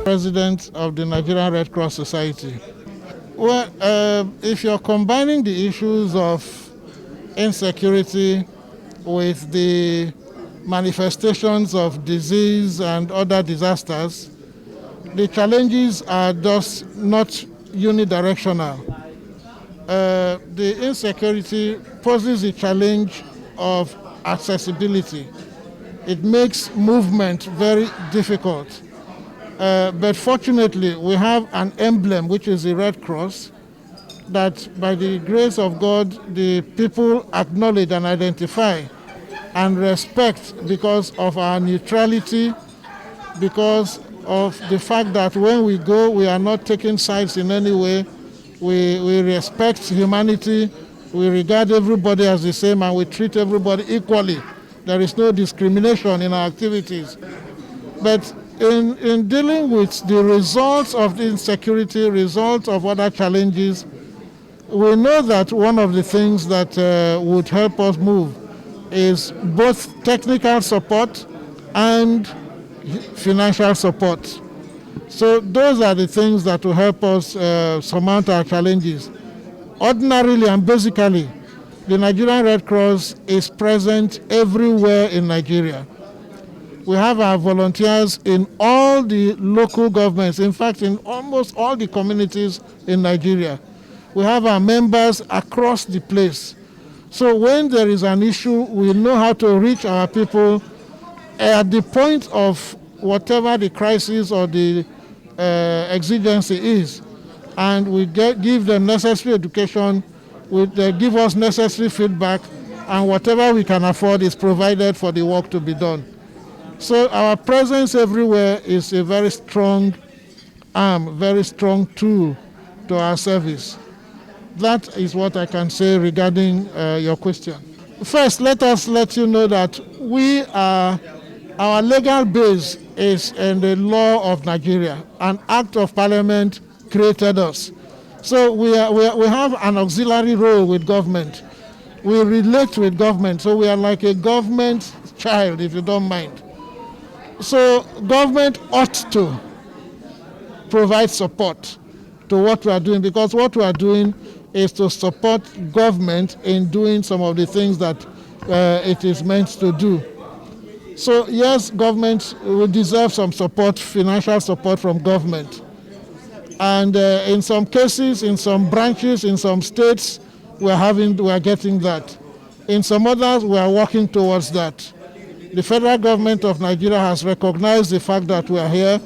President of the Nigerian Red Cross Society. Well, if you're combining the issues of insecurity with the manifestations of disease and other disasters, the challenges are just not unidirectional. The insecurity poses a challenge of accessibility. It makes movement very difficult. But fortunately, we have an emblem, which is the Red Cross, that by the grace of God, the people acknowledge and identify and respect because of our neutrality, because of the fact that when we go, we are not taking sides in any way. We respect humanity, we regard everybody as the same, and we treat everybody equally. There is no discrimination in our activities. But in dealing with the results of the insecurity, results of other challenges, we know that one of the things that would help us move is both technical support and financial support. So those are the things that will help us surmount our challenges. Ordinarily and basically, the Nigerian Red Cross is present everywhere in Nigeria. We have our volunteers in all the local governments, in fact, in almost all the communities in Nigeria. We have our members across the place. So when there is an issue, we know how to reach our people at the point of whatever the crisis or the exigency is, and we give them necessary education, they give us necessary feedback, and whatever we can afford is provided for the work to be done. So our presence everywhere is a very strong arm, very strong tool to our service. That is what I can say regarding your question. First, let us let you know that our legal base is in the law of Nigeria. An act of parliament created us. So we have an auxiliary role with government. We relate with government, so we are like a government child, if you don't mind. So government ought to provide support to what we are doing, because what we are doing is to support government in doing some of the things that it is meant to do. So yes, government will deserve some support, financial support from government. And in some cases, in some branches, in some states, we are getting that. In some others, we are working towards that. The federal government of Nigeria has recognized the fact that we are here,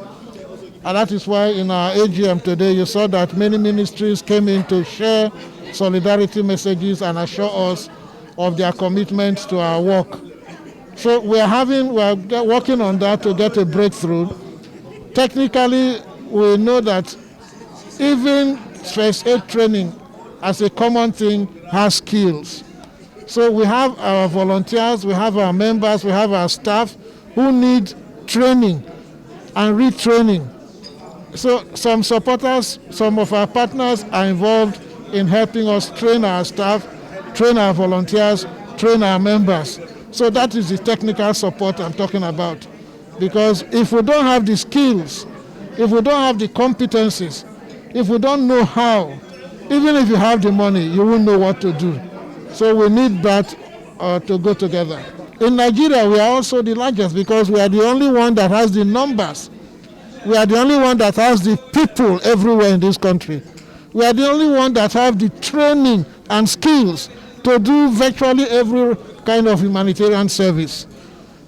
and that is why in our AGM today, you saw that many ministries came in to share solidarity messages and assure us of their commitment to our work. So we are working on that to get a breakthrough. Technically, we know that even first aid training as a common thing has skills. So we have our volunteers, we have our members, we have our staff who need training and retraining. So some supporters, some of our partners are involved in helping us train our staff, train our volunteers, train our members. So that is the technical support I'm talking about. Because if we don't have the skills, if we don't have the competencies, if we don't know how, even if you have the money, you won't know what to do. So we need that to go together. In Nigeria, we are also the largest because we are the only one that has the numbers. We are the only one that has the people everywhere in this country. We are the only one that have the training and skills to do virtually every kind of humanitarian service.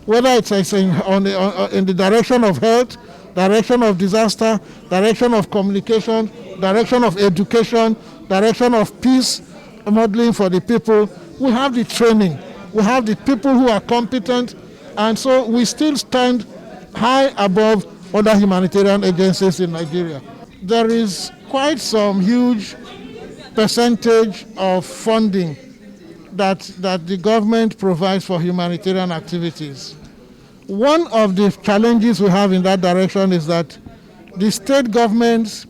Whether it's in the direction of health, direction of disaster, direction of communication, direction of education, direction of peace, modeling for the people. We have the training. We have the people who are competent, and so we still stand high above other humanitarian agencies in Nigeria. There is quite some huge percentage of funding that the government provides for humanitarian activities. One of the challenges we have in that direction is that the state governments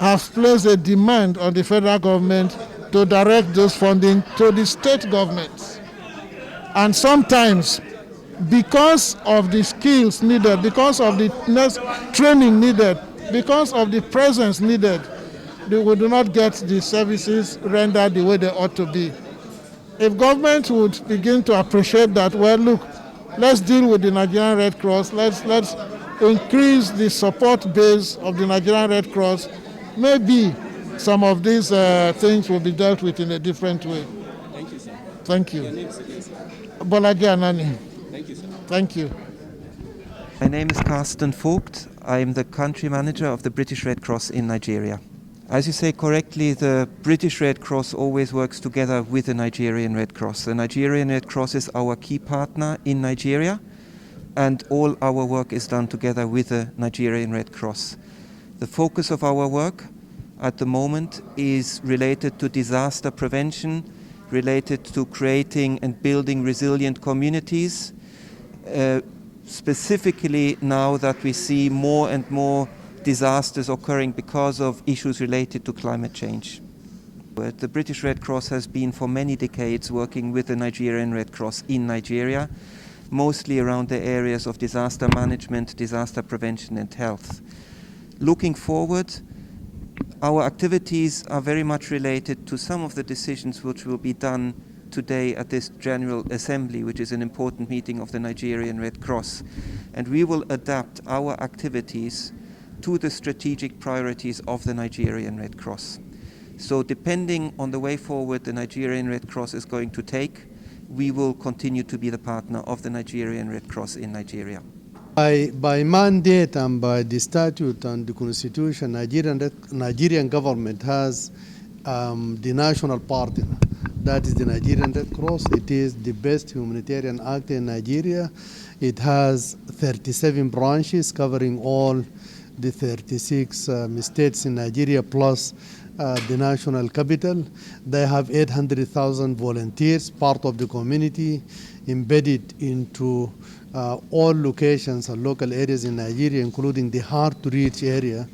have placed a demand on the federal government to direct those funding to the state governments. And sometimes because of the skills needed, because of the training needed, because of the presence needed, we do not get the services rendered the way they ought to be. If government would begin to appreciate that, well, look, let's deal with the Nigerian Red Cross, let's increase the support base of the Nigerian Red Cross, maybe some of these things will be dealt with in a different way. Thank you, sir. Thank you. Your name is again, sir. Bolaji Anani. Thank you, sir. Thank you. My name is Carsten Vogt. I am the country manager of the British Red Cross in Nigeria. As you say correctly, the British Red Cross always works together with the Nigerian Red Cross. The Nigerian Red Cross is our key partner in Nigeria, and all our work is done together with the Nigerian Red Cross. The focus of our work at the moment is related to disaster prevention, related to creating and building resilient communities, specifically now that we see more and more disasters occurring because of issues related to climate change. The British Red Cross has been for many decades working with the Nigerian Red Cross in Nigeria, mostly around the areas of disaster management, disaster prevention and health. Looking forward, our activities are very much related to some of the decisions which will be done today at this General Assembly, which is an important meeting of the Nigerian Red Cross. And we will adapt our activities to the strategic priorities of the Nigerian Red Cross. So depending on the way forward the Nigerian Red Cross is going to take, we will continue to be the partner of the Nigerian Red Cross in Nigeria. By mandate and by the statute and the constitution, Nigerian government has the national partner. That is the Nigerian Red Cross. It is the best humanitarian actor in Nigeria. It has 37 branches covering all the 36 states in Nigeria plus the national capital. They have 800,000 volunteers, part of the community, embedded into all locations and local areas in Nigeria, including the hard-to-reach area.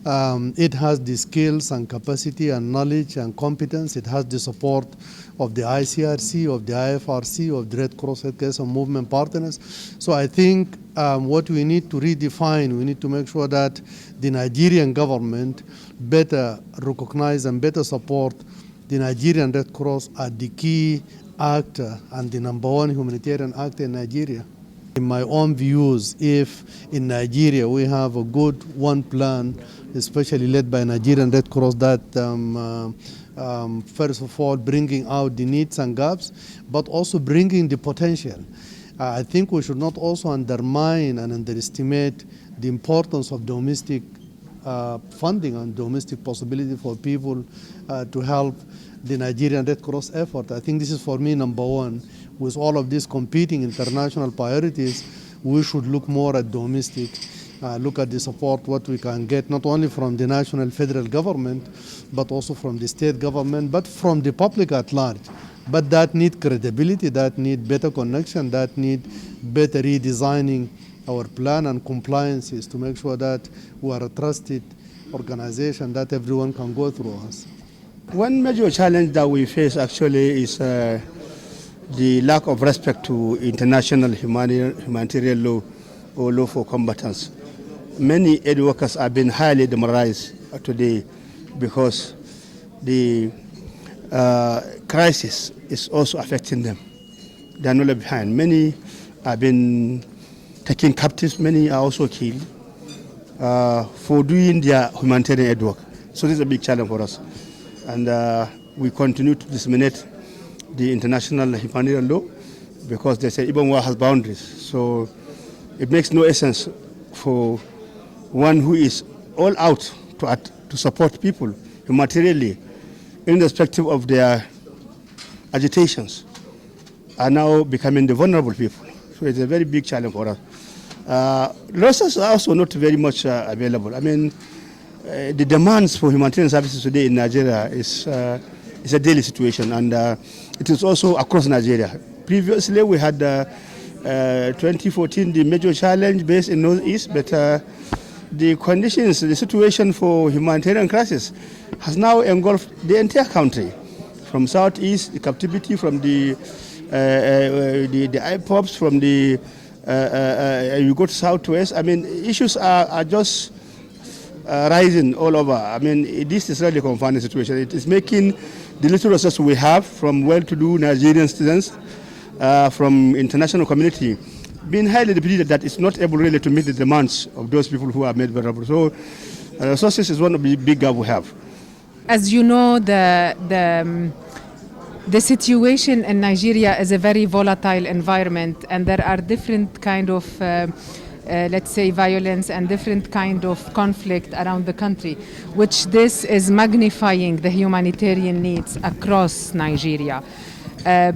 It has the skills and capacity and knowledge and competence. It has the support of the ICRC, of the IFRC, of the Red Cross Healthcare and Movement partners. So I think what we need to redefine, we need to make sure that the Nigerian government better recognize and better support the Nigerian Red Cross as the key actor and the #1 humanitarian actor in Nigeria. In my own views, if in Nigeria we have a good one plan, especially led by Nigerian Red Cross, that first of all bringing out the needs and gaps, but also bringing the potential. I think we should not also undermine and underestimate the importance of domestic funding and domestic possibility for people to help the Nigerian Red Cross effort. I think this is for me #1. With all of these competing international priorities, we should look more at domestic, look at the support, what we can get, not only from the national federal government, but also from the state government, but from the public at large. But that need credibility, that need better connection, that need better redesigning our plan and compliances to make sure that we are a trusted organization that everyone can go through us. One major challenge that we face actually is the lack of respect to international humanitarian law or law for combatants. Many aid workers have been highly demoralized today because the crisis is also affecting them. They are not left behind. Many have been taken captives, many are also killed for doing their humanitarian aid work. So this is a big challenge for us. And we continue to disseminate the international humanitarian law because they say even war has boundaries. So it makes no sense for one who is all out to support people humanitarianly, irrespective of their agitations, are now becoming the vulnerable people. So it's a very big challenge for us. Resources are also not very much available. I mean, the demands for humanitarian services today in Nigeria is a daily situation, and it is also across Nigeria. Previously, we had 2014 the major challenge based in Northeast, but the conditions, the situation for humanitarian crisis has now engulfed the entire country, from Southeast, the captivity from the the IPOPs, from the you go to Southwest. I mean, issues are just rising all over. I mean, this is really a confounding situation. It is making the little resources we have from well-to-do Nigerian students, from international community, being highly depleted, that it's not able really to meet the demands of those people who are made vulnerable. So resources is one of the big gaps we have. As you know, the situation in Nigeria is a very volatile environment, and there are different kind of let's say violence and different kind of conflict around the country, which this is magnifying the humanitarian needs across Nigeria.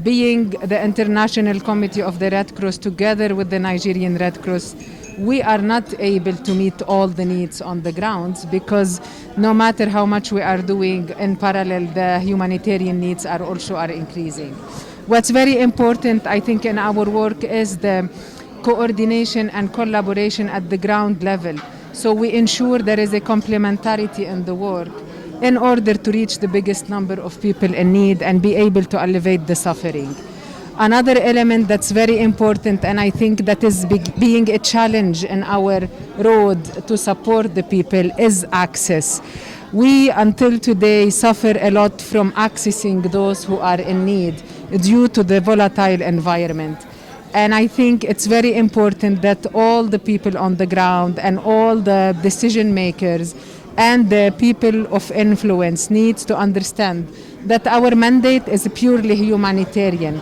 Being the International Committee of the Red Cross together with the Nigerian Red Cross, we are not able to meet all the needs on the ground, because no matter how much we are doing in parallel, the humanitarian needs are increasing. What's very important, I think, in our work is the coordination and collaboration at the ground level. So we ensure there is a complementarity in the work in order to reach the biggest number of people in need and be able to alleviate the suffering. Another element that's very important, and I think that is being a challenge in our road to support the people, is access. We, until today, suffer a lot from accessing those who are in need due to the volatile environment. And I think it's very important that all the people on the ground and all the decision makers and the people of influence needs to understand that our mandate is purely humanitarian.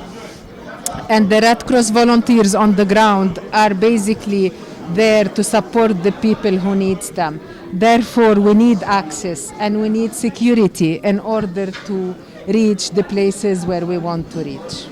And the Red Cross volunteers on the ground are basically there to support the people who need them. Therefore, we need access and we need security in order to reach the places where we want to reach.